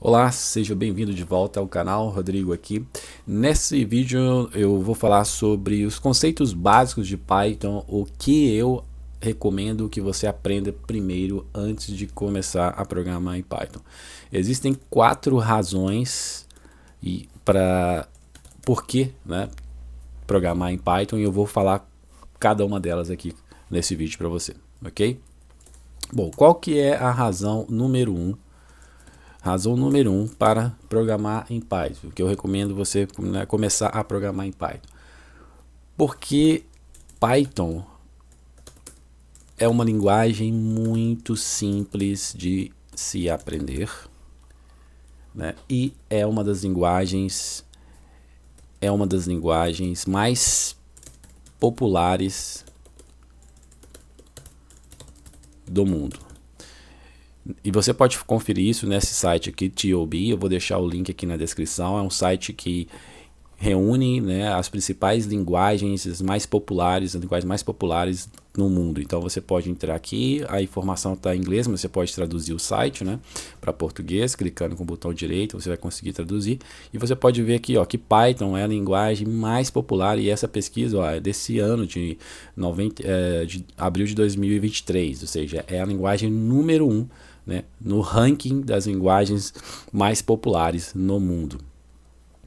Olá, seja bem-vindo de volta ao canal, Rodrigo aqui. Nesse vídeo eu vou falar sobre os conceitos básicos de Python, o que eu recomendo que você aprenda primeiro antes de começar a programar em Python. Existem 4 razões para por que, programar em Python e eu vou falar cada uma delas aqui nesse vídeo para você, ok? Bom, qual que é a razão número 1? Razão número 1 para programar em Python, o que eu recomendo você começar a programar em Python. Porque Python é uma linguagem muito simples de se aprender, né? E é uma das linguagens mais populares do mundo. E você pode conferir isso nesse site aqui, TOB, eu vou deixar o link aqui na descrição. É um site que reúne, né, as principais linguagens mais populares, as linguagens mais populares no mundo. Então você pode entrar aqui, a informação está em inglês, mas você pode traduzir o site, né, para português, clicando com o botão direito, você vai conseguir traduzir. E você pode ver aqui, ó, que Python é a linguagem mais popular, e essa pesquisa, ó, é desse ano, de abril de 2023, ou seja, é a linguagem número 1, né, no ranking das linguagens mais populares no mundo.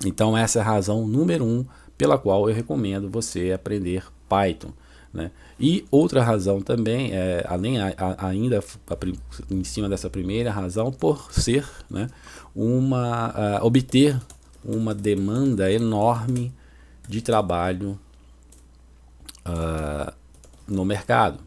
Então essa é a razão número 1 pela qual eu recomendo você aprender Python, né? E outra razão também, ainda em cima dessa primeira razão, por ser, né, obter uma demanda enorme de trabalho no mercado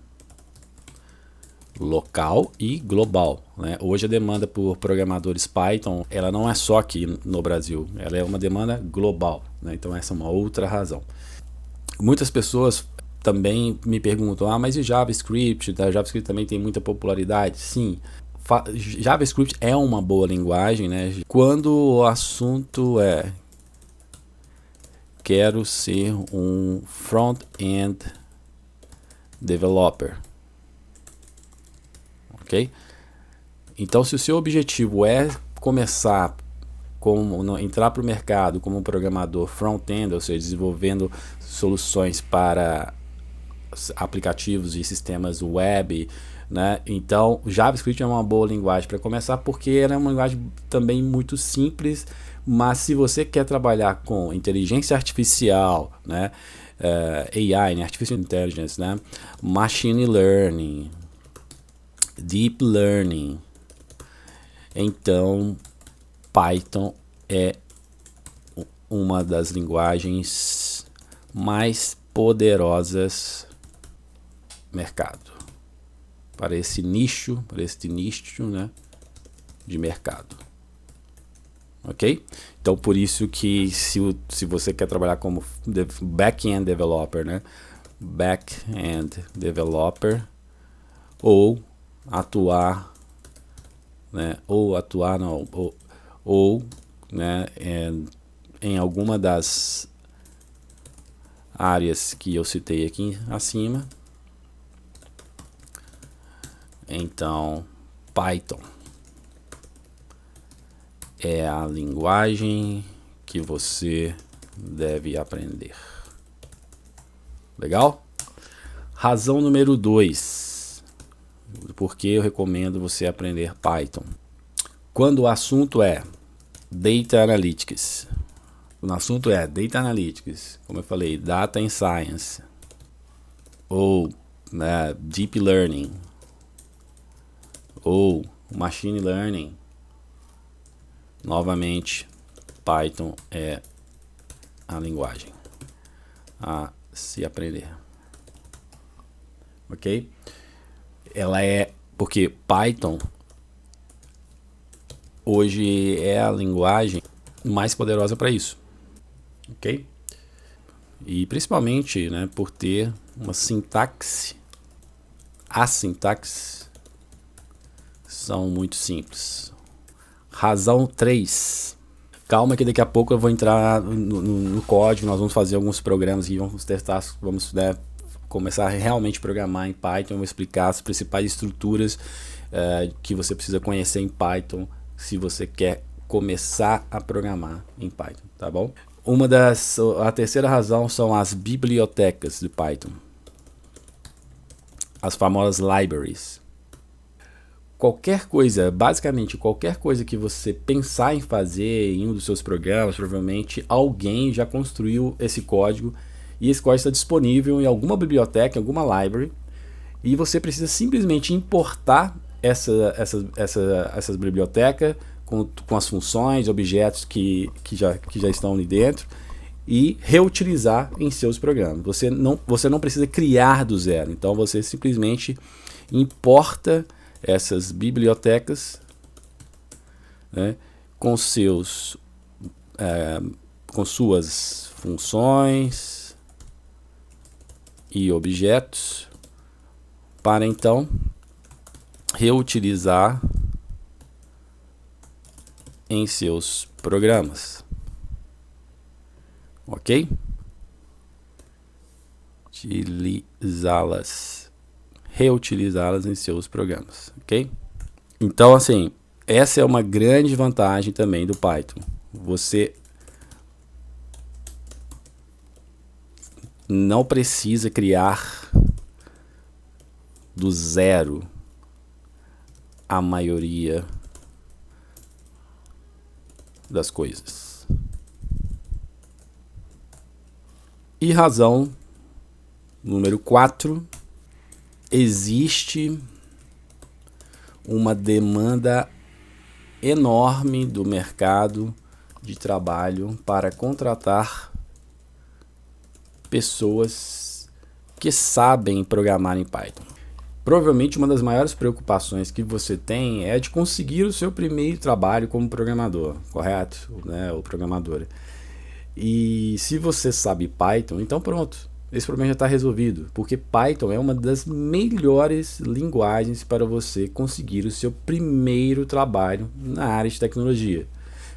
local e global, né? Hoje a demanda por programadores Python, ela não é só aqui no Brasil, ela é uma demanda global, né? Então essa é uma outra razão. Muitas pessoas também me perguntam, mas e JavaScript? A JavaScript também tem muita popularidade? Sim, JavaScript é uma boa linguagem, né? Quando o assunto é quero ser um front-end developer. Ok? Então, se o seu objetivo é começar entrar para o mercado como um programador front-end, ou seja, desenvolvendo soluções para aplicativos e sistemas web, né? Então, JavaScript é uma boa linguagem para começar, porque ela é uma linguagem também muito simples, mas se você quer trabalhar com inteligência artificial, né? AI, né? Artificial Intelligence, né? Machine Learning, Deep Learning, então Python é uma das linguagens mais poderosas do mercado para este nicho, né, de mercado, ok? Então por isso que se você quer trabalhar como back-end developer, né, back-end developer, ou atuar, né, né, em alguma das áreas que eu citei aqui acima. Então, Python é a linguagem que você deve aprender. Legal? Razão número 2. Porque eu recomendo você aprender Python. Quando o assunto é Data Analytics, como eu falei, Data Science, ou, né, Deep Learning, ou Machine Learning, novamente, Python é a linguagem a se aprender. Ok? Porque Python hoje é a linguagem mais poderosa para isso, ok? E principalmente, né, por ter uma sintaxe, as sintaxes são muito simples. Razão 3. Calma que daqui a pouco eu vou entrar no código, nós vamos fazer alguns programas e vamos testar, vamos, né, começar a realmente programar em Python. Eu vou explicar as principais estruturas que você precisa conhecer em Python se você quer começar a programar em Python, tá bom? A terceira razão são as bibliotecas de Python, as famosas libraries. Qualquer coisa, basicamente qualquer coisa que você pensar em fazer em um dos seus programas, provavelmente alguém já construiu esse código e esse código está disponível em alguma biblioteca, em alguma library, e você precisa simplesmente importar essas bibliotecas com as funções, objetos que já estão ali dentro e reutilizar em seus programas. Você não precisa criar do zero, então você simplesmente importa essas bibliotecas, né, com suas funções e objetos para então reutilizar em seus programas, ok? Reutilizá-las em seus programas, ok? Então, assim, essa é uma grande vantagem também do Python. Você não precisa criar do zero a maioria das coisas. E razão número 4, existe uma demanda enorme do mercado de trabalho para contratar pessoas que sabem programar em Python. Provavelmente uma das maiores preocupações que você tem é de conseguir o seu primeiro trabalho como programador, correto? Né? Ou programadora. E se você sabe Python, então pronto, esse problema já está resolvido, porque Python é uma das melhores linguagens para você conseguir o seu primeiro trabalho na área de tecnologia.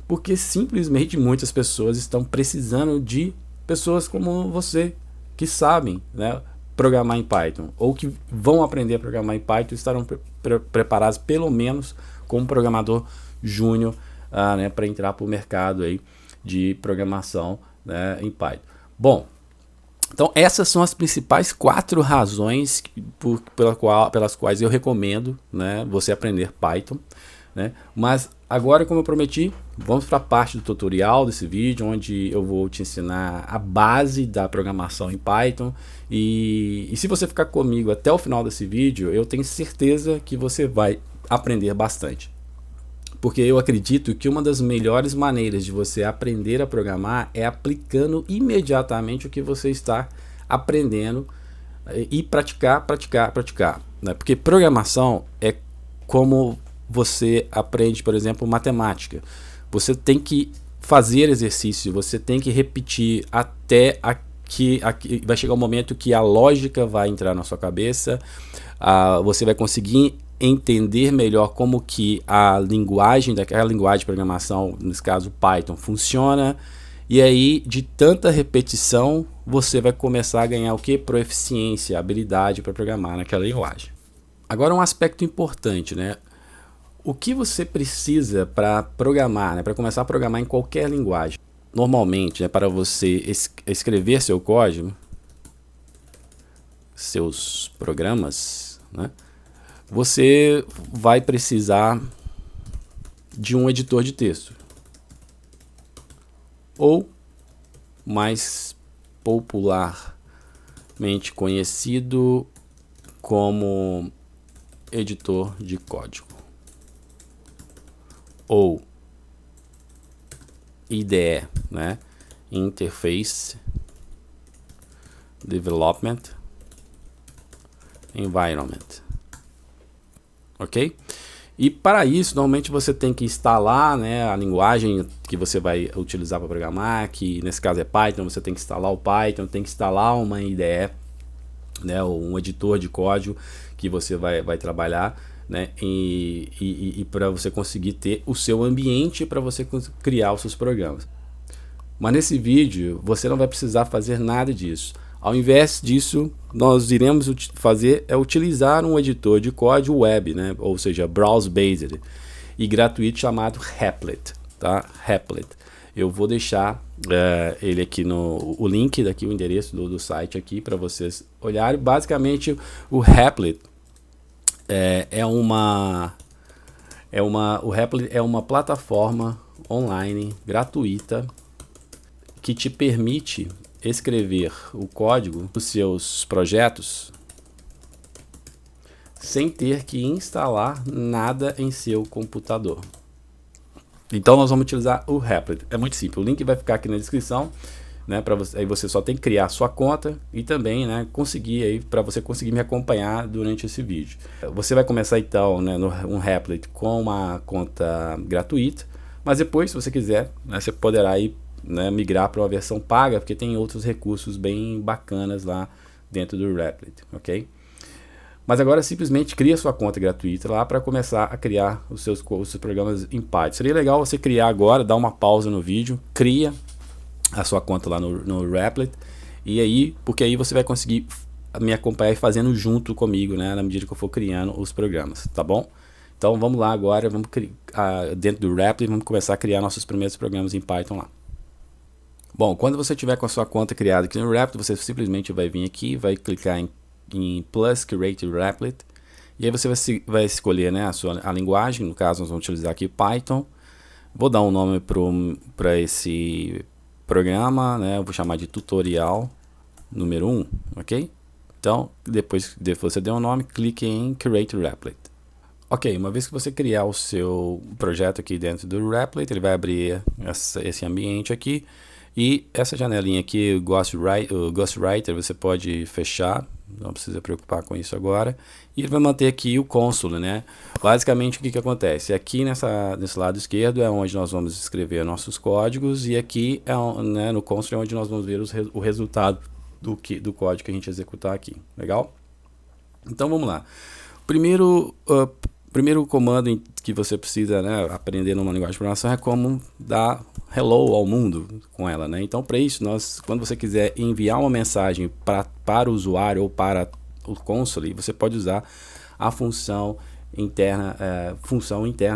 Porque simplesmente muitas pessoas estão precisando de pessoas como você, que sabem, né, programar em Python, ou que vão aprender a programar em Python e estarão preparados pelo menos como programador júnior, né, para entrar para o mercado aí de programação, né, em Python. Bom, então essas são as principais 4 razões pelas quais eu recomendo, né, você aprender Python, né? Mas agora, como eu prometi, vamos para a parte do tutorial desse vídeo, onde eu vou te ensinar a base da programação em Python. E se você ficar comigo até o final desse vídeo, eu tenho certeza que você vai aprender bastante. Porque eu acredito que uma das melhores maneiras de você aprender a programar é aplicando imediatamente o que você está aprendendo e praticar, né? Porque programação é como você aprende, por exemplo, matemática. Você tem que fazer exercício, você tem que repetir até que vai chegar um momento que a lógica vai entrar na sua cabeça, você vai conseguir entender melhor como que daquela linguagem de programação, nesse caso Python, funciona, e aí de tanta repetição você vai começar a ganhar o que? Proficiência, habilidade para programar naquela linguagem. Agora um aspecto importante, né? O que você precisa para programar, né, para começar a programar em qualquer linguagem? Normalmente, né, para você escrever seu código, seus programas, né, você vai precisar de um editor de texto, ou mais popularmente conhecido como editor de código, ou IDE, né? Interface Development Environment, ok? E para isso, normalmente você tem que instalar, né, a linguagem que você vai utilizar para programar, que nesse caso é Python. Você tem que instalar o Python, tem que instalar uma IDE, né, um editor de código que você vai trabalhar, né, e para você conseguir ter o seu ambiente para você criar os seus programas. Mas nesse vídeo você não vai precisar fazer nada disso. Ao invés disso, nós iremos utilizar um editor de código web, né, ou seja, browse-based e gratuito chamado Replit. tá? Replit. Eu vou deixar ele aqui o link daqui, o endereço do site aqui para vocês olharem. Basicamente, o Replit o Replit é uma plataforma online gratuita que te permite escrever o código dos seus projetos sem ter que instalar nada em seu computador. Então nós vamos utilizar o Replit. É muito simples. O link vai ficar aqui na descrição, né? Aí você só tem que criar a sua conta e também, né, para você conseguir me acompanhar durante esse vídeo. Você vai começar então, né, no Replit com uma conta gratuita, mas depois, se você quiser, né, você poderá aí, né, migrar para uma versão paga, porque tem outros recursos bem bacanas lá dentro do Replit, ok? Mas agora simplesmente cria sua conta gratuita lá para começar a criar os seus programas em Python. Seria legal você criar agora, dar uma pausa no vídeo, cria a sua conta lá no Replit, e aí, porque aí você vai conseguir me acompanhar e fazendo junto comigo, né, na medida que eu for criando os programas, tá bom? Então vamos lá agora, vamos dentro do Replit, vamos começar a criar nossos primeiros programas em Python lá. Bom, quando você tiver com a sua conta criada aqui no Replit, você simplesmente vai vir aqui, vai clicar em Plus Create Replit, e aí você vai escolher, né, a linguagem. No caso nós vamos utilizar aqui Python. Vou dar um nome para esse programa, né, eu vou chamar de tutorial número 1, ok? Então depois de você der um nome, clique em Create Replit. Ok, uma vez que você criar o seu projeto aqui dentro do Replit, ele vai abrir esse ambiente aqui, e essa janelinha aqui, o Ghostwriter, você pode fechar, não precisa preocupar com isso agora. E ele vai manter aqui o console, né? Basicamente, o que acontece? Aqui nesse lado esquerdo é onde nós vamos escrever nossos códigos, e aqui né, no console é onde nós vamos ver o resultado do código que a gente executar aqui. Legal? Então vamos lá. Primeiro comando que você precisa, né, aprender numa linguagem de programação é como dar hello ao mundo com ela, né? Então, para isso, quando você quiser enviar uma mensagem para o usuário ou para o console, você pode usar a função interna,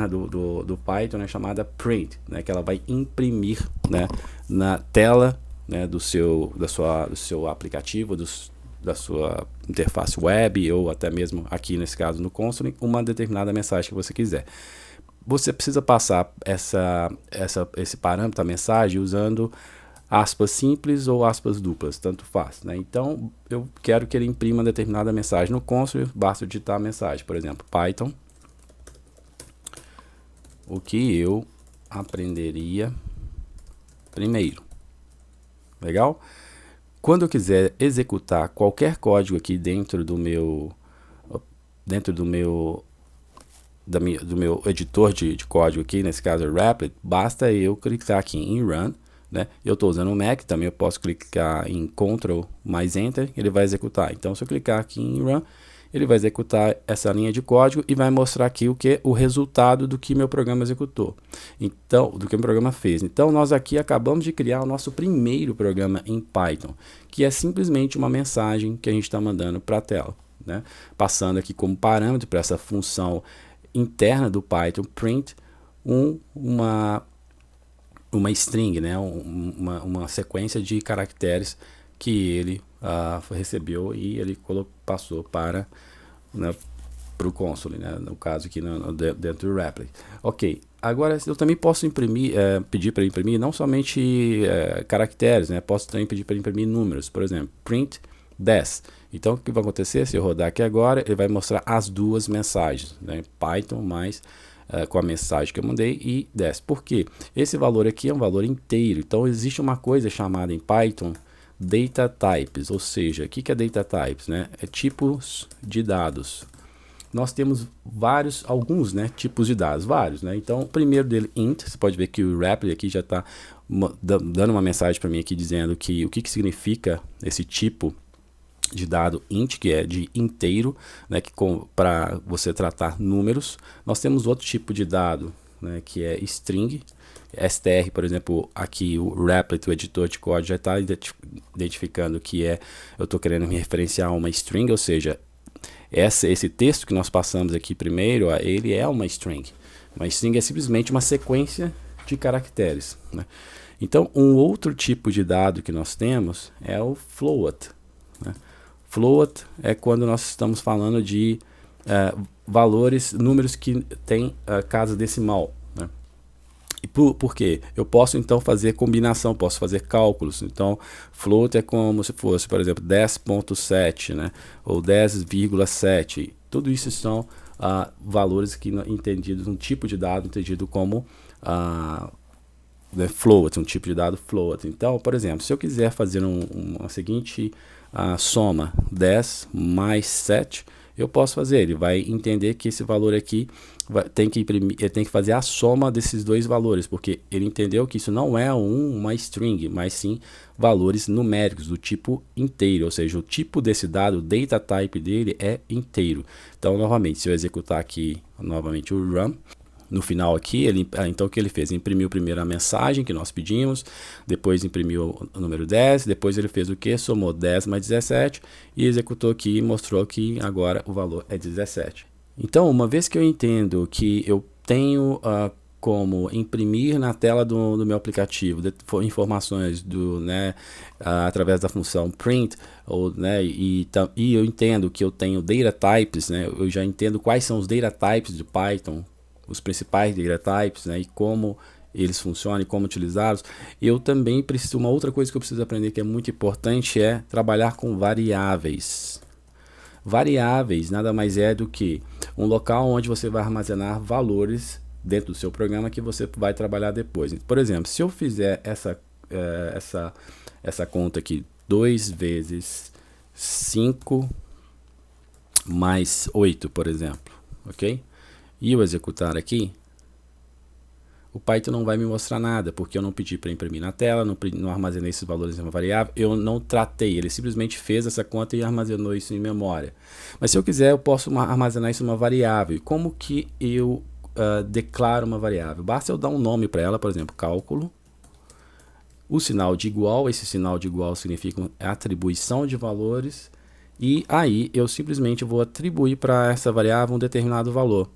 do Python, né, chamada print, né, que ela vai imprimir, né, na tela, né, do seu aplicativo, da sua interface web, ou até mesmo aqui nesse caso no console, uma determinada mensagem que você quiser. Você precisa passar esse parâmetro da mensagem usando aspas simples ou aspas duplas, tanto faz, né? Então eu quero que ele imprima uma determinada mensagem no console, basta digitar a mensagem, por exemplo, Python, o que eu aprenderia primeiro. Legal? Quando eu quiser executar qualquer código aqui dentro do meu editor de código aqui, nesse caso é Replit, basta eu clicar aqui em Run, né? Eu estou usando o Mac, também eu posso clicar em Ctrl mais Enter, ele vai executar. Então se eu clicar aqui em Run, ele vai executar essa linha de código e vai mostrar aqui o resultado do que meu programa executou. Então, do que o programa fez. Então, nós aqui acabamos de criar o nosso primeiro programa em Python, que é simplesmente uma mensagem que a gente está mandando para a tela, né? Passando aqui como parâmetro para essa função interna do Python print uma string, né? Uma sequência de caracteres que ele recebeu e ele passou para, né, o console, né, no caso aqui dentro do Replit. Ok, agora eu também posso pedir para imprimir não somente caracteres, né, posso também pedir para imprimir números, por exemplo, print 10. Então o que vai acontecer se eu rodar aqui agora, ele vai mostrar as duas mensagens, né, Python mais com a mensagem que eu mandei e 10. Por quê? Esse valor aqui é um valor inteiro, então existe uma coisa chamada em Python data types, ou seja, o que é data types, né? É tipos de dados. Nós temos alguns, né, tipos de dados, vários, né? Então, o primeiro dele, int, você pode ver que o Replit aqui já está dando uma mensagem para mim aqui dizendo que o que significa esse tipo de dado int, que é de inteiro, né, que para você tratar números. Nós temos outro tipo de dado, né, que é string, str, por exemplo, aqui o Replit, o editor de código, já está identificando que eu estou querendo me referenciar a uma string, ou seja, esse texto que nós passamos aqui primeiro, ele é uma string. Uma string é simplesmente uma sequência de caracteres, né? Então, um outro tipo de dado que nós temos é o float, né? Float é quando nós estamos falando de valores, números que têm casa decimal, né? E por quê? Eu posso então fazer combinação, posso fazer cálculos. Então, float é como se fosse, por exemplo, 10.7, né? Ou 10,7. Tudo isso são valores que entendidos, um tipo de dado entendido como float, um tipo de dado float. Então, por exemplo, se eu quiser fazer uma seguinte soma, 10 mais 7, eu posso fazer. Ele vai entender que esse valor aqui tem que imprimir, ele tem que fazer a soma desses dois valores, porque ele entendeu que isso não é uma string, mas sim valores numéricos do tipo inteiro, ou seja, o tipo desse dado, o data type dele é inteiro. Então, novamente, se eu executar aqui novamente o run, no final aqui, então o que ele fez? Imprimiu primeiro a mensagem que nós pedimos, depois imprimiu o número 10, depois ele fez o que? Somou 10 mais 17 e executou aqui e mostrou que agora o valor é 17. Então, uma vez que eu entendo que eu tenho como imprimir na tela do meu aplicativo informações através da função print, e eu entendo que eu tenho data types, né, eu já entendo quais são os data types de Python, os principais data types, né, e como eles funcionam e como utilizá-los. Eu também preciso, uma outra coisa que eu preciso aprender que é muito importante é trabalhar com variáveis. Variáveis nada mais é do que um local onde você vai armazenar valores dentro do seu programa que você vai trabalhar depois. Por exemplo, se eu fizer essa conta aqui, 2 vezes 5 mais 8, por exemplo, ok? E eu executar aqui, o Python não vai me mostrar nada, porque eu não pedi para imprimir na tela, não armazenei esses valores em uma variável, eu não tratei, ele simplesmente fez essa conta e armazenou isso em memória. Mas se eu quiser, eu posso armazenar isso em uma variável. Como que eu declaro uma variável? Basta eu dar um nome para ela, por exemplo, cálculo, o sinal de igual, esse sinal de igual significa atribuição de valores, e aí eu simplesmente vou atribuir para essa variável um determinado valor.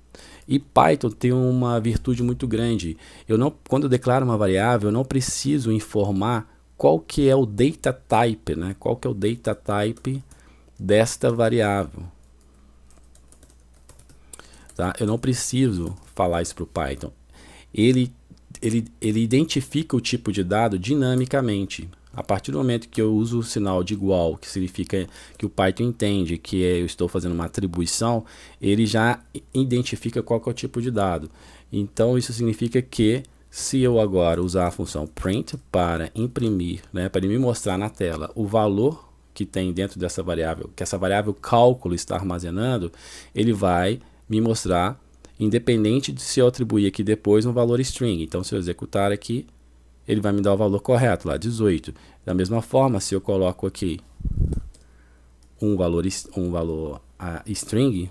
E Python tem uma virtude muito grande. Quando eu declaro uma variável, eu não preciso informar qual que é o data type, né? Qual que é o data type desta variável. Tá? Eu não preciso falar isso para o Python. Ele identifica o tipo de dado dinamicamente. A partir do momento que eu uso o sinal de igual, que significa que o Python entende que eu estou fazendo uma atribuição, ele já identifica qual que é o tipo de dado. Então isso significa que se eu agora usar a função print para imprimir, né, para me mostrar na tela o valor que tem dentro dessa variável, que essa variável cálculo está armazenando, ele vai me mostrar, independente de se eu atribuir aqui depois um valor string. Então se eu executar aqui, ele vai me dar o valor correto, lá 18. Da mesma forma, se eu coloco aqui um valor string,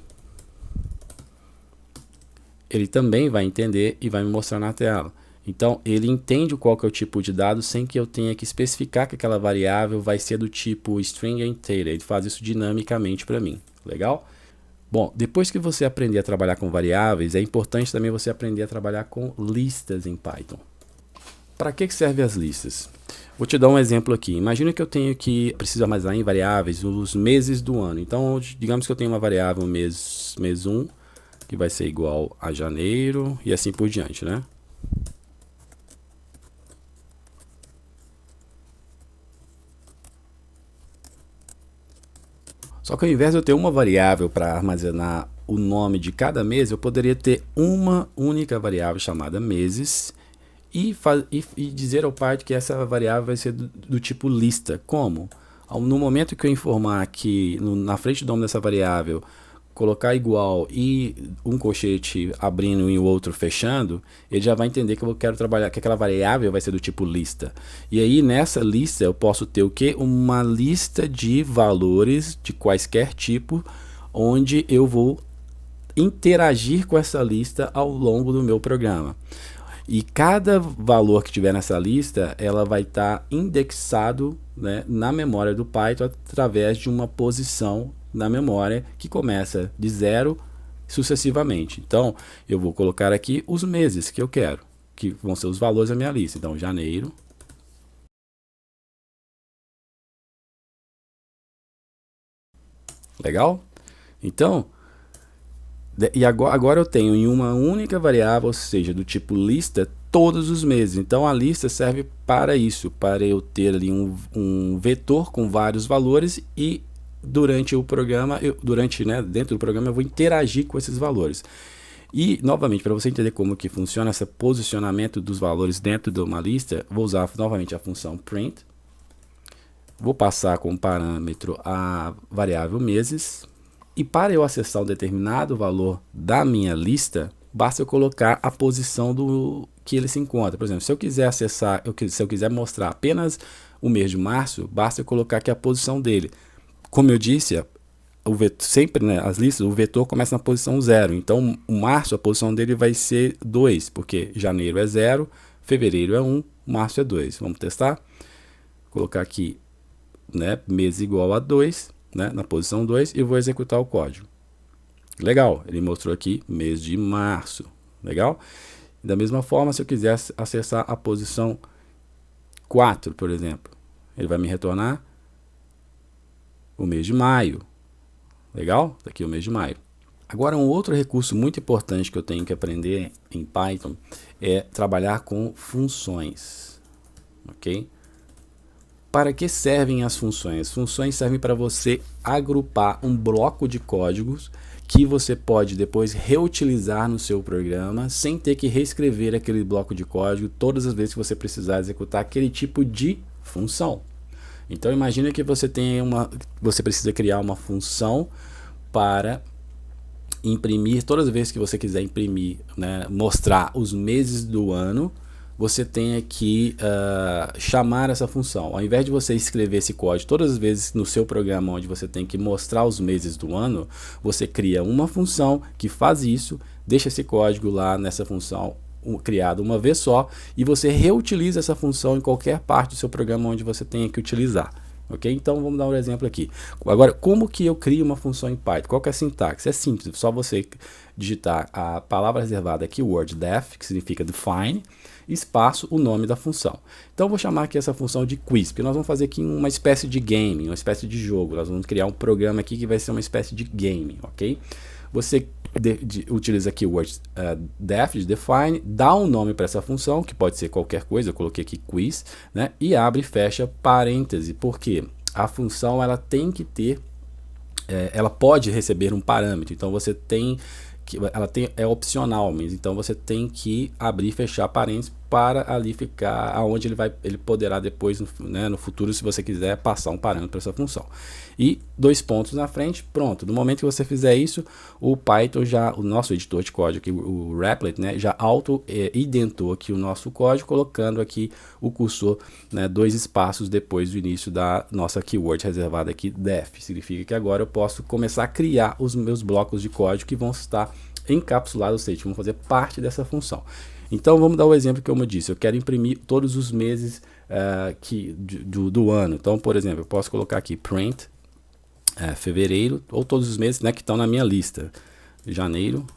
ele também vai entender e vai me mostrar na tela. Então, ele entende qual que é o tipo de dado sem que eu tenha que especificar que aquela variável vai ser do tipo string inteira. Ele faz isso dinamicamente para mim. Legal? Bom, depois que você aprender a trabalhar com variáveis, é importante também você aprender a trabalhar com listas em Python. Para que servem as listas? Vou te dar um exemplo aqui. Imagina que eu preciso armazenar em variáveis os meses do ano. Então, digamos que eu tenho uma variável mês 1, que vai ser igual a janeiro e assim por diante, né? Só que ao invés de eu ter uma variável para armazenar o nome de cada mês, eu poderia ter uma única variável chamada meses e dizer ao Python que essa variável vai ser do tipo lista. Como? No momento que eu informar aqui na frente do nome dessa variável, colocar igual e um colchete abrindo e o outro fechando, ele já vai entender que eu quero trabalhar, que aquela variável vai ser do tipo lista. E aí nessa lista eu posso ter o que? Uma lista de valores de quaisquer tipo, onde eu vou interagir com essa lista ao longo do meu programa. E cada valor que tiver nessa lista, ela vai estar indexado, né, na memória do Python através de uma posição na memória que começa de 0 sucessivamente. Então, eu vou colocar aqui os meses que eu quero. que vão ser os valores da minha lista. Então, janeiro. Legal? Então, e agora eu tenho em uma única variável, ou seja, do tipo lista, todos os meses. Então, a lista serve para isso, para eu ter ali um vetor com vários valores e durante o programa, dentro do programa, eu vou interagir com esses valores. E, novamente, para você entender como que funciona esse posicionamento dos valores dentro de uma lista, vou usar novamente a função print. Vou passar como parâmetro a variável meses. E para eu acessar um determinado valor da minha lista, basta eu colocar a posição do que ele se encontra. Por exemplo, se eu quiser acessar, se eu quiser mostrar apenas o mês de março, basta eu colocar aqui a posição dele. Como eu disse, o vetor, sempre, né, as listas, o vetor começa na posição 0. Então, o março, a posição dele vai ser 2, porque janeiro é 0, fevereiro é 1, março é 2. Vamos testar? Vou colocar aqui, né, mês igual a 2, né, na posição 2, e vou executar o código. Legal, ele mostrou aqui mês de março. Legal? Da mesma forma, se eu quiser acessar a posição 4, por exemplo, ele vai me retornar o mês de maio. Legal? Aqui o mês de maio. Agora, um outro recurso muito importante que eu tenho que aprender em Python é trabalhar com funções. Ok? Para que servem as funções? As funções servem para você agrupar um bloco de códigos que você pode depois reutilizar no seu programa sem ter que reescrever aquele bloco de código todas as vezes que você precisar executar aquele tipo de função. Então imagine que você precisa criar uma função para imprimir, todas as vezes que você quiser imprimir, né, mostrar os meses do ano, você tem que chamar essa função. Ao invés de você escrever esse código todas as vezes no seu programa onde você tem que mostrar os meses do ano, você cria uma função que faz isso, deixa esse código lá nessa função criado uma vez só e você reutiliza essa função em qualquer parte do seu programa onde você tenha que utilizar. Ok? Então vamos dar um exemplo aqui. Agora, como que eu crio uma função em Python? Qual que é a sintaxe? É simples, só você digitar a palavra reservada keyword def, que significa define, espaço, o nome da função. Então eu vou chamar aqui essa função de quiz, porque nós vamos fazer aqui uma espécie de game, uma espécie de jogo. Nós vamos criar um programa aqui que vai ser uma espécie de game, ok? Você utiliza keyword def, define, dá um nome para essa função, que pode ser qualquer coisa, eu coloquei aqui quiz, né? E abre e fecha parêntese, porque a função ela tem que ter, ela pode receber um parâmetro, então você tem é opcional, mas então você tem que abrir e fechar parênteses para ali ficar aonde ele poderá depois, né, no futuro, se você quiser passar um parâmetro para essa função. E 2 pontos na frente, pronto. No momento que você fizer isso, o Python o nosso editor de código aqui, o Replit, né, já identou aqui o nosso código, colocando aqui o cursor, né, 2 espaços depois do início da nossa keyword reservada aqui, def. Significa que agora eu posso começar a criar os meus blocos de código que vão estar encapsulados, ou seja, vão fazer parte dessa função. Então vamos dar o exemplo que eu disse, eu quero imprimir todos os meses do ano. Então, por exemplo, eu posso colocar aqui print fevereiro, ou todos os meses, né, que estão na minha lista. Janeiro.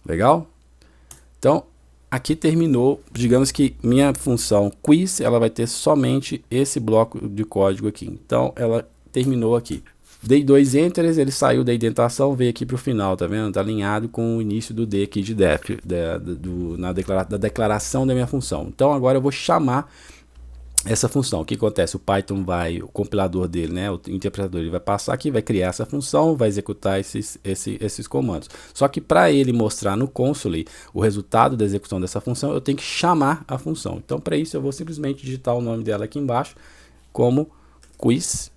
Legal? Então, aqui terminou, digamos que minha função quiz, ela vai ter somente esse bloco de código aqui. Então, ela terminou aqui. Dei 2 enters, ele saiu da indentação, veio aqui para o final, tá vendo? Tá alinhado com o início do D aqui de def, da declaração da minha função. Então agora eu vou chamar essa função. O que acontece? O Python o compilador dele, né, o interpretador, ele vai passar aqui, vai criar essa função, vai executar esses comandos. Só que para ele mostrar no console o resultado da execução dessa função, eu tenho que chamar a função. Então para isso eu vou simplesmente digitar o nome dela aqui embaixo como quiz,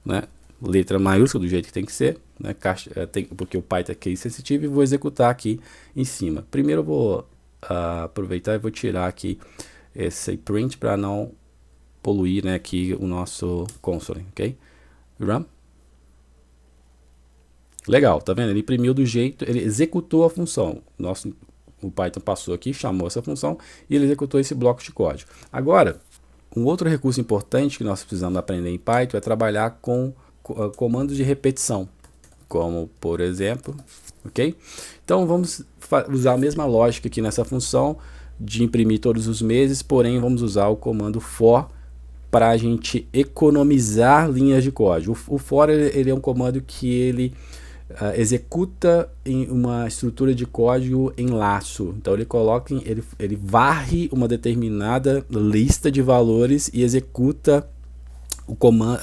né? Letra maiúscula do jeito que tem que ser, né? Porque o Python é case sensitivo, e vou executar aqui em cima. Primeiro eu vou aproveitar e vou tirar aqui esse print para não poluir, né, aqui o nosso console, ok? Run. Legal, tá vendo? Ele imprimiu do jeito, ele executou a função. O Python passou aqui, chamou essa função e ele executou esse bloco de código. Agora, um outro recurso importante que nós precisamos aprender em Python é trabalhar com comandos de repetição, como por exemplo, ok? Então vamos usar a mesma lógica aqui nessa função de imprimir todos os meses, porém vamos usar o comando for para a gente economizar linhas de código. O for ele é um comando que ele executa em uma estrutura de código em laço. Então ele varre uma determinada lista de valores e executa o comando,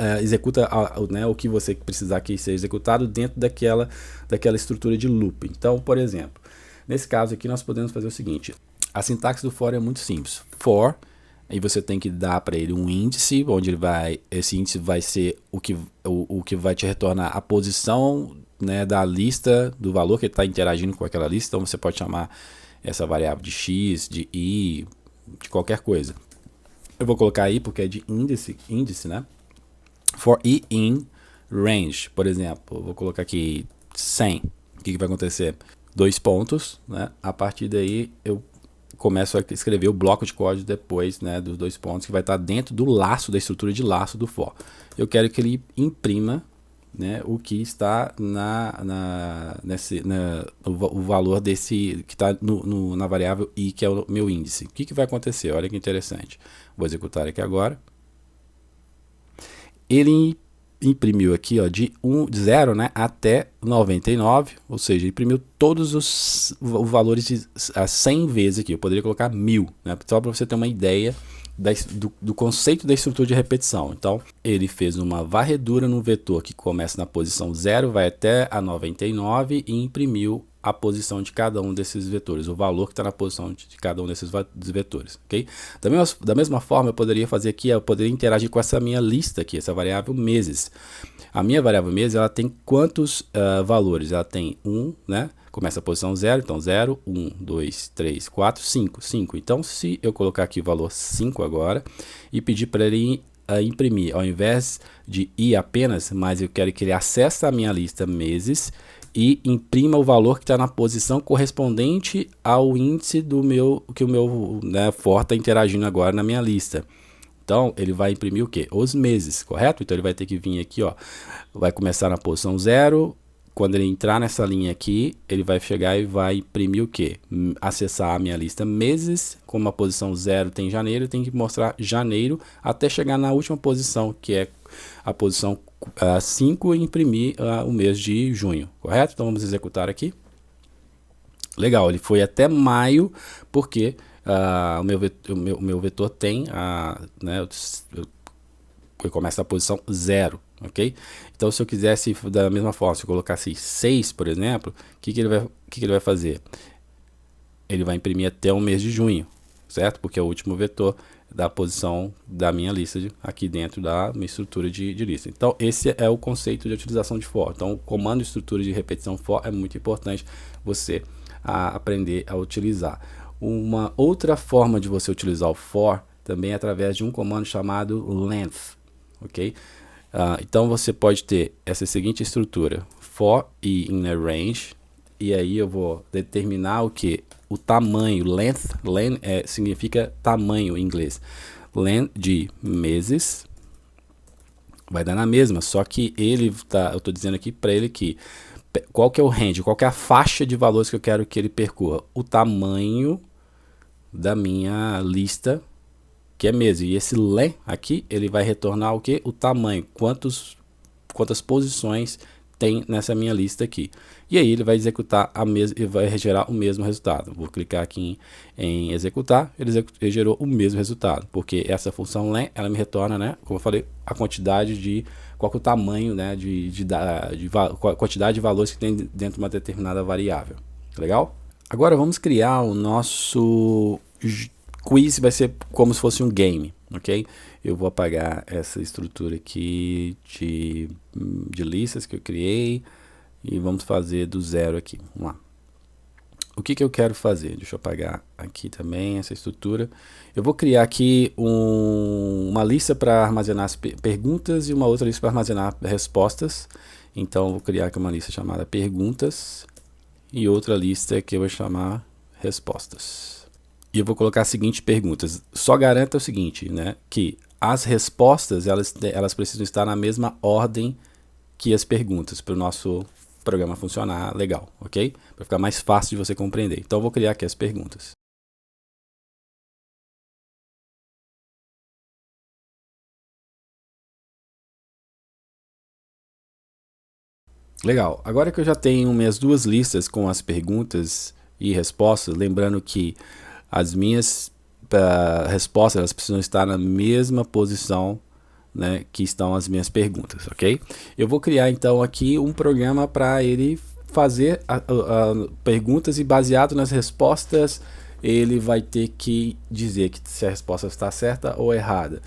né, o que você precisar que seja executado dentro daquela estrutura de loop. Então, por exemplo, nesse caso aqui nós podemos fazer o seguinte: a sintaxe do for é muito simples. For, aí você tem que dar para ele um índice, onde esse índice vai ser o que vai te retornar a posição, né, da lista, do valor que ele está interagindo com aquela lista. Então você pode chamar essa variável de x, de y, de qualquer coisa. Eu vou colocar aí porque é de índice, né? For i in range, por exemplo, eu vou colocar aqui 100. O que vai acontecer? 2 pontos, né? A partir daí eu começo a escrever o bloco de código depois, né, dos 2 pontos, que vai estar dentro do laço, da estrutura de laço do for. Eu quero que ele imprima, né, o que está o valor desse que está na variável i, que é o meu índice. O que vai acontecer? Olha que interessante. Vou executar aqui agora. Ele imprimiu aqui, ó, de 0, né, até 99, ou seja, imprimiu todos os valores de 100 vezes aqui. Eu poderia colocar 1000, né, só para você ter uma ideia do conceito da estrutura de repetição. Então, ele fez uma varredura no vetor que começa na posição 0, vai até a 99 e imprimiu a posição de cada um desses vetores, o valor que está na posição de cada um desses vetores, ok? Da mesma forma, eu poderia fazer aqui, eu poderia interagir com essa minha lista aqui, essa variável meses. A minha variável meses, ela tem quantos valores? Ela tem 1, né? Começa a posição 0, então 0, 1, 2, 3, 4, 5, 5. Então, se eu colocar aqui o valor 5 agora e pedir para ele imprimir, ao invés de i apenas, mas eu quero que ele acesse a minha lista meses e imprima o valor que está na posição correspondente ao índice que o meu, né, for está interagindo agora na minha lista. Então, ele vai imprimir o quê? Os meses, correto? Então, ele vai ter que vir aqui, ó, vai começar na posição 0, quando ele entrar nessa linha aqui, ele vai chegar e vai imprimir o quê? Acessar a minha lista meses, como a posição 0 tem janeiro, tem que mostrar janeiro até chegar na última posição, que é a posição 5 e imprimir o mês de junho, correto? Então vamos executar aqui. Legal, ele foi até maio, porque o meu vetor tem, né, eu começo na posição 0, ok? Então se eu quisesse, da mesma forma, se eu colocasse 6, por exemplo, o que ele vai fazer? Ele vai imprimir até o mês de junho, certo? Porque é o último vetor da posição da minha lista aqui dentro da minha estrutura de lista. Então esse é o conceito de utilização de for. Então o comando de estrutura de repetição for é muito importante você aprender a utilizar. Uma outra forma de você utilizar o for também é através de um comando chamado length, ok? Então você pode ter essa seguinte estrutura: for e in a range, e aí eu vou determinar o que? O tamanho, length significa tamanho em inglês. Length de meses, vai dar na mesma, só que eu estou dizendo aqui para ele que qual que é o range, qual que é a faixa de valores que eu quero que ele percorra? O tamanho da minha lista, que é meses. E esse len aqui, ele vai retornar o que? O tamanho, quantas posições tem nessa minha lista aqui. E aí ele vai executar e vai gerar o mesmo resultado. Vou clicar aqui em executar, ele gerou o mesmo resultado, porque essa função len, ela me retorna, né, como eu falei, a quantidade de qual que é o tamanho, né, quantidade de valores que tem dentro de uma determinada variável. Legal? Agora vamos criar o nosso quiz, vai ser como se fosse um game, ok? Eu vou apagar essa estrutura aqui de listas que eu criei e vamos fazer do zero aqui. Vamos lá. O que eu quero fazer? Deixa eu apagar aqui também essa estrutura. Eu vou criar aqui uma lista para armazenar as perguntas e uma outra lista para armazenar respostas. Então eu vou criar aqui uma lista chamada perguntas e outra lista que eu vou chamar respostas. E eu vou colocar as seguintes perguntas. Só garanta o seguinte, né, que as respostas elas precisam estar na mesma ordem aqui as perguntas para o nosso programa funcionar legal, ok? Para ficar mais fácil de você compreender. Então, eu vou criar aqui as perguntas. Legal. Agora que eu já tenho minhas duas listas com as perguntas e respostas, lembrando que as minhas respostas elas precisam estar na mesma posição, né, que estão as minhas perguntas, ok? Eu vou criar então aqui um programa para ele fazer perguntas e baseado nas respostas ele vai ter que dizer que se a resposta está certa ou errada.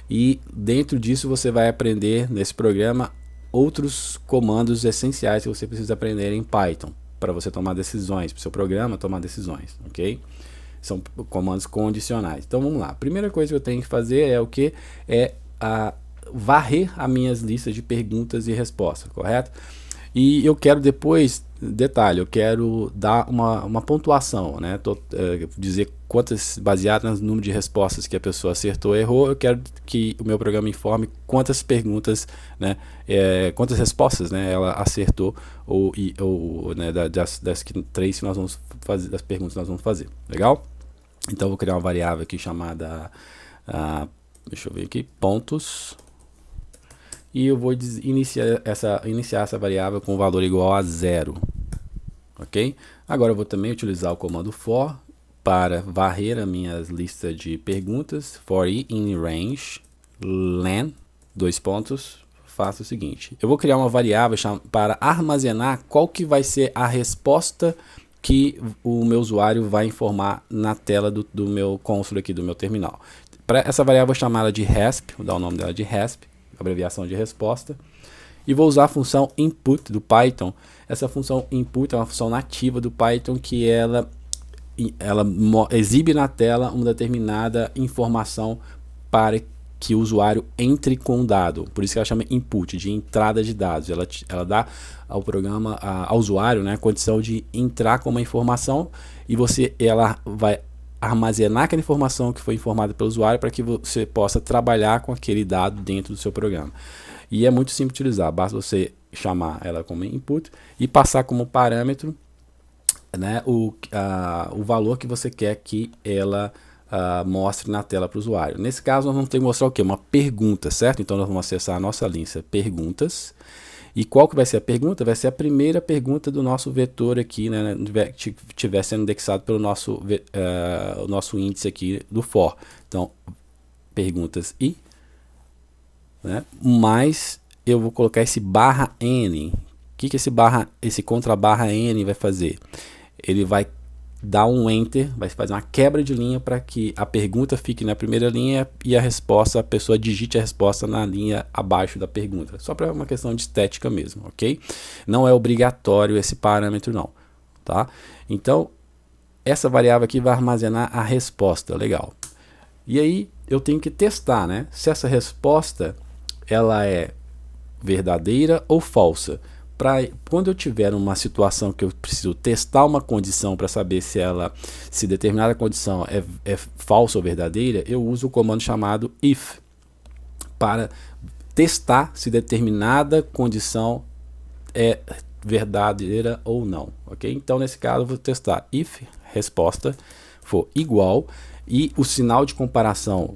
E dentro disso você vai aprender nesse programa outros comandos essenciais que você precisa aprender em Python para você tomar decisões, para o seu programa tomar decisões, ok? São comandos condicionais. Então vamos lá. A primeira coisa que eu tenho que fazer é o que? É varrer as minhas listas de perguntas e respostas, correto? E eu quero depois, detalhe, eu quero dar uma pontuação, né? Dizer quantas, baseado no número de respostas que a pessoa acertou ou errou, eu quero que o meu programa informe quantas perguntas, né? Quantas respostas, né? Ela acertou ou né, das três que nós vamos fazer, das perguntas que nós vamos fazer, legal? Então eu vou criar uma variável aqui chamada, deixa eu ver aqui, pontos. E eu vou iniciar essa variável com valor igual a 0. Ok? Agora eu vou também utilizar o comando for para varrer a minha lista de perguntas. For i in range len, dois pontos, faço o seguinte. Eu vou criar uma variável para armazenar qual que vai ser a resposta que o meu usuário vai informar na tela do meu console aqui, do meu terminal. Para essa variável eu vou chamar ela de resp, vou dar o nome dela de resp, abreviação de resposta, e vou usar a função input do Python. Essa função input é uma função nativa do Python que ela exibe na tela uma determinada informação para que o usuário entre com um dado. Por isso que ela chama input, de entrada de dados. Ela dá ao programa, ao usuário, né, a condição de entrar com uma informação e ela vai armazenar aquela informação que foi informada pelo usuário para que você possa trabalhar com aquele dado dentro do seu programa. E é muito simples de utilizar, basta você chamar ela como input e passar como parâmetro, né, o valor que você quer que ela mostre na tela para o usuário. Nesse caso nós vamos ter que mostrar o que? Uma pergunta, certo? Então nós vamos acessar a nossa lista perguntas. E qual que vai ser a pergunta? Vai ser a primeira pergunta do nosso vetor aqui, né, estiver sendo indexado pelo o nosso índice aqui do for. Então, perguntas i, né, mais eu vou colocar esse barra n. O que esse contra barra n vai fazer? Ele vai dar um enter, vai fazer uma quebra de linha para que a pergunta fique na primeira linha e a pessoa digite a resposta na linha abaixo da pergunta. Só para uma questão de estética mesmo, ok? Não é obrigatório esse parâmetro não, tá? Então, essa variável aqui vai armazenar a resposta, legal. E aí, eu tenho que testar, né? Se essa resposta, ela é verdadeira ou falsa. Quando eu tiver uma situação que eu preciso testar uma condição para saber se determinada condição é falsa ou verdadeira, eu uso o comando chamado if para testar se determinada condição é verdadeira ou não, ok? Então nesse caso eu vou testar if resposta for igual e o sinal de comparação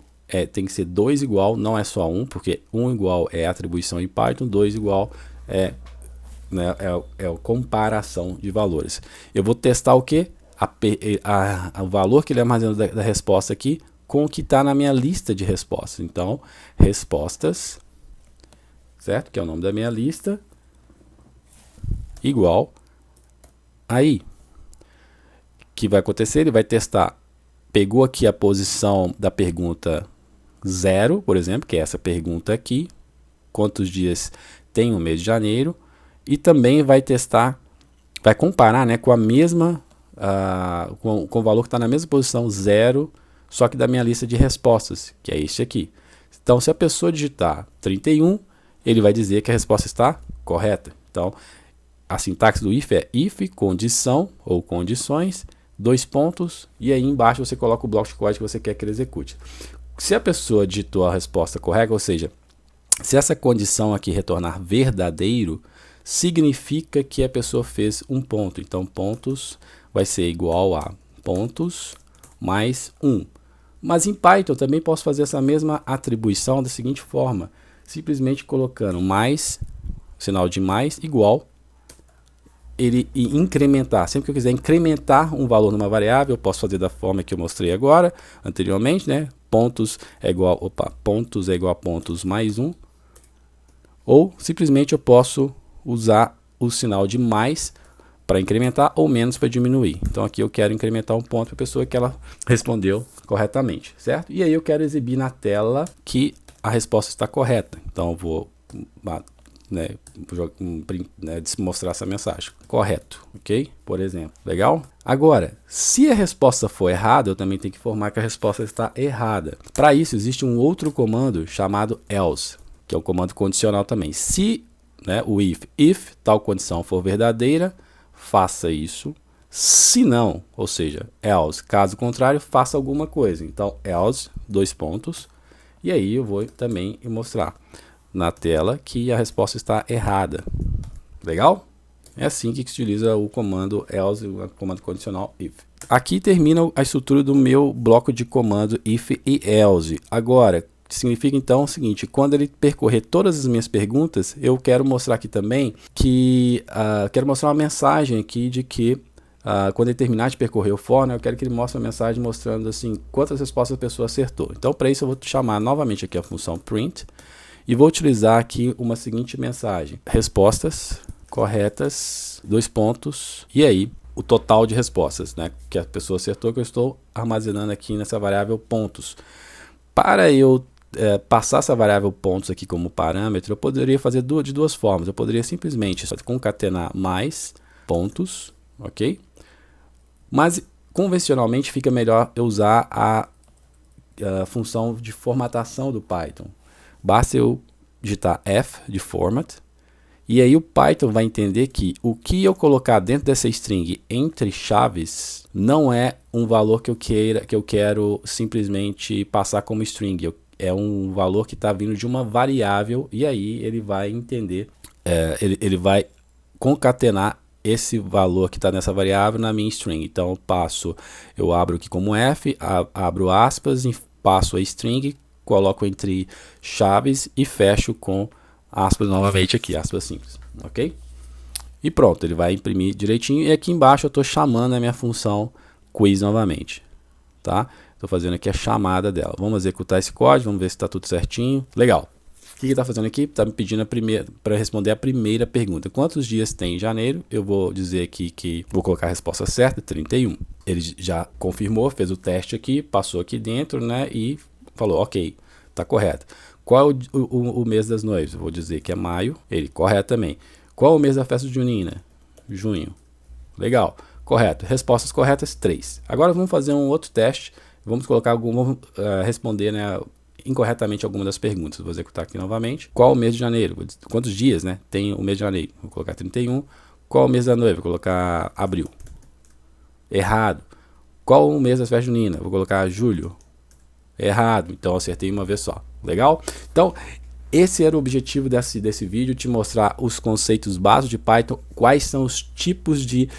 tem que ser 2 igual, não é só 1, porque 1 igual é atribuição em Python, 2 igual é a comparação de valores. Eu vou testar o que? O valor que ele armazena da resposta aqui com o que está na minha lista de respostas. Então, respostas, certo? Que é o nome da minha lista, igual aí. O que vai acontecer? Ele vai testar, pegou aqui a posição da pergunta 0, por exemplo, que é essa pergunta aqui, quantos dias tem o mês de janeiro, e também vai testar, vai comparar, né, com a mesma, com o valor que está na mesma posição 0, só que da minha lista de respostas, que é este aqui. Então, se a pessoa digitar 31, ele vai dizer que a resposta está correta. Então, a sintaxe do if é if, condição ou condições, 2 pontos, e aí embaixo você coloca o bloco de código que você quer que ele execute. Se a pessoa digitou a resposta correta, ou seja, Se essa condição aqui retornar verdadeiro, significa que a pessoa fez um ponto. Então, pontos vai ser igual a pontos mais 1. Mas em Python também posso fazer essa mesma atribuição da seguinte forma, simplesmente colocando mais, sinal de mais, igual, e incrementar. Sempre que eu quiser incrementar um valor numa variável, eu posso fazer da forma que eu mostrei agora, anteriormente, né? Pontos é igual a pontos mais 1. Ou simplesmente eu posso usar o sinal de mais para incrementar ou menos para diminuir. Então aqui eu quero incrementar um ponto para a pessoa que ela respondeu corretamente, certo? E aí eu quero exibir na tela que a resposta está correta. Então eu vou mostrar essa mensagem. Correto, ok? Por exemplo. Legal? Agora, se a resposta for errada, eu também tenho que informar que a resposta está errada. Para isso, existe um outro comando chamado else, que é um comando condicional também. Se o if tal condição for verdadeira, faça isso. Se não, ou seja, else, caso contrário, faça alguma coisa. Então, else, 2 pontos. E aí eu vou também mostrar na tela que a resposta está errada. Legal? É assim que se utiliza o comando else, o comando condicional if. Aqui termina a estrutura do meu bloco de comando if e else. Agora, significa então o seguinte, quando ele percorrer todas as minhas perguntas, eu quero mostrar aqui também que, quero mostrar uma mensagem aqui de que quando ele terminar de percorrer o for, eu quero que ele mostre uma mensagem mostrando assim quantas respostas a pessoa acertou. Então para isso eu vou chamar novamente aqui a função print e vou utilizar aqui uma seguinte mensagem, respostas corretas, 2 pontos, e aí o total de respostas, né, que a pessoa acertou, que eu estou armazenando aqui nessa variável pontos. Para eu passar essa variável pontos aqui como parâmetro, eu poderia fazer de duas formas. Eu poderia simplesmente concatenar mais pontos, ok? Mas convencionalmente fica melhor eu usar a função de formatação do Python. Basta eu digitar F de format, e aí o Python vai entender que o que eu colocar dentro dessa string entre chaves não é um valor que eu quero simplesmente passar como string. É um valor que está vindo de uma variável, e aí ele vai entender, ele vai concatenar esse valor que está nessa variável na minha string. Então eu abro aqui como F, abro aspas, e passo a string, coloco entre chaves e fecho com aspas novamente aqui, aspas simples, ok? E pronto, ele vai imprimir direitinho, e aqui embaixo eu estou chamando a minha função quiz novamente, tá? Estou fazendo aqui a chamada dela. Vamos executar esse código, vamos ver se está tudo certinho. Legal. O que ele está fazendo aqui? Está me pedindo para responder a primeira pergunta. Quantos dias tem em janeiro? Eu vou dizer aqui que vou colocar a resposta certa, 31. Ele já confirmou, fez o teste aqui, passou aqui dentro, né? E falou, ok, está correto. Qual é o mês das noivas? Eu vou dizer que é maio. Ele, correto também. Qual é o mês da festa junina? Junho. Legal. Correto. Respostas corretas, 3. Agora vamos fazer um outro teste. Vamos colocar vamos responder, né, incorretamente alguma das perguntas. Vou executar aqui novamente. Qual o mês de janeiro? Quantos dias, né, tem o mês de janeiro? Vou colocar 31. Qual o mês da noiva? Vou colocar abril. Errado. Qual o mês da festa junina? Vou colocar julho. Errado. Então acertei uma vez só. Legal? Então esse era o objetivo desse vídeo, te mostrar os conceitos básicos de Python, quais são os tipos de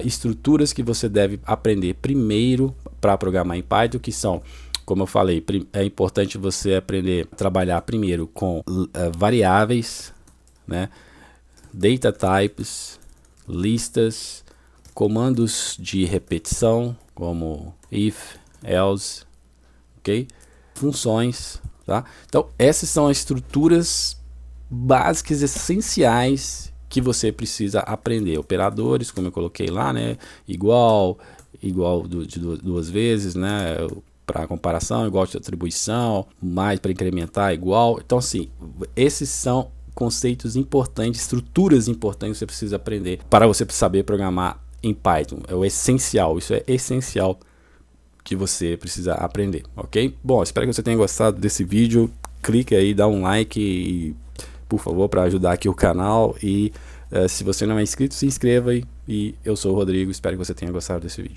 estruturas que você deve aprender primeiro para programar em Python, que são, como eu falei, é importante você aprender a trabalhar primeiro com variáveis, né, data types, listas, comandos de repetição, como if, else, ok? Funções, tá? Então essas são as estruturas básicas essenciais que você precisa aprender. Operadores, como eu coloquei lá, né? Igual de duas vezes, né? Para comparação, igual de atribuição, mais para incrementar, igual. Então assim, esses são conceitos importantes, estruturas importantes que você precisa aprender para você saber programar em Python. É o essencial, isso é essencial que você precisa aprender, ok? Bom, espero que você tenha gostado desse vídeo. Clique aí, dá um like, e, por favor, para ajudar aqui o canal. E se você não é inscrito, se inscreva aí. E eu sou o Rodrigo, espero que você tenha gostado desse vídeo.